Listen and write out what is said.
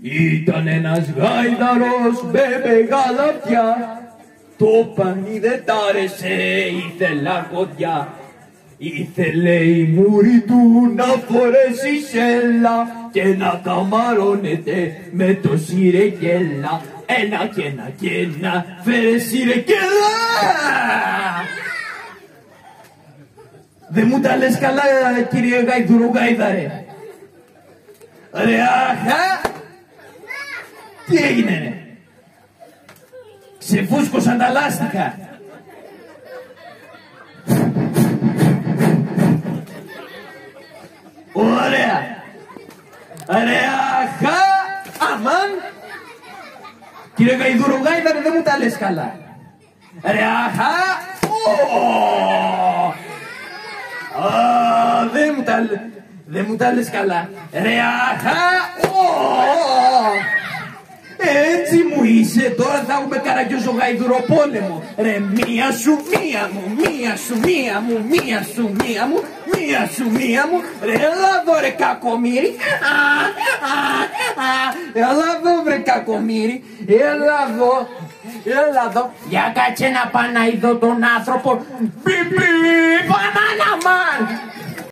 Ήταν ένας γάιδαρος με μεγάλα αυτιά. Το πανί δεν τ' άρεσε, ήθελα κοντιά. Ήθελε η μούρη του να φορέσει σέλα και να καμαρώνεται με το σιρεκέλα. Ένα και ένα και ένα, φέρε σιρεκέλα! Δεν μου τα λες καλά, κύριε Γαϊδουρογάιδαρε. Ρε αχα! Τι έγινε ρε? Σε φούσκωσαν τα λάστιχα. Ωραία. Ωραία. Χα. Αμάν. Κύριε Γαϊδουρογάιδαρε, δεν μου τα λες καλά. Ωραία. Χα. Δεν μου τα λες καλά. Ωραία. Χα. Έτσι μου είσαι, τώρα θα έχουμε καραγκιόζο γαϊδουροπόλεμο. Ρε μία σου, μία μου, μία σου, μία μου, μία σου, μία μου, μία σου, μία μου. Ρε έλα εδώ ρε κακομύρι. Έλα εδώ βρε κακομύρι. Έλα εδώ, έλα εδώ. Για κάτσε να πάω να είδω τον άνθρωπο. Πιπι, πανάναμαν.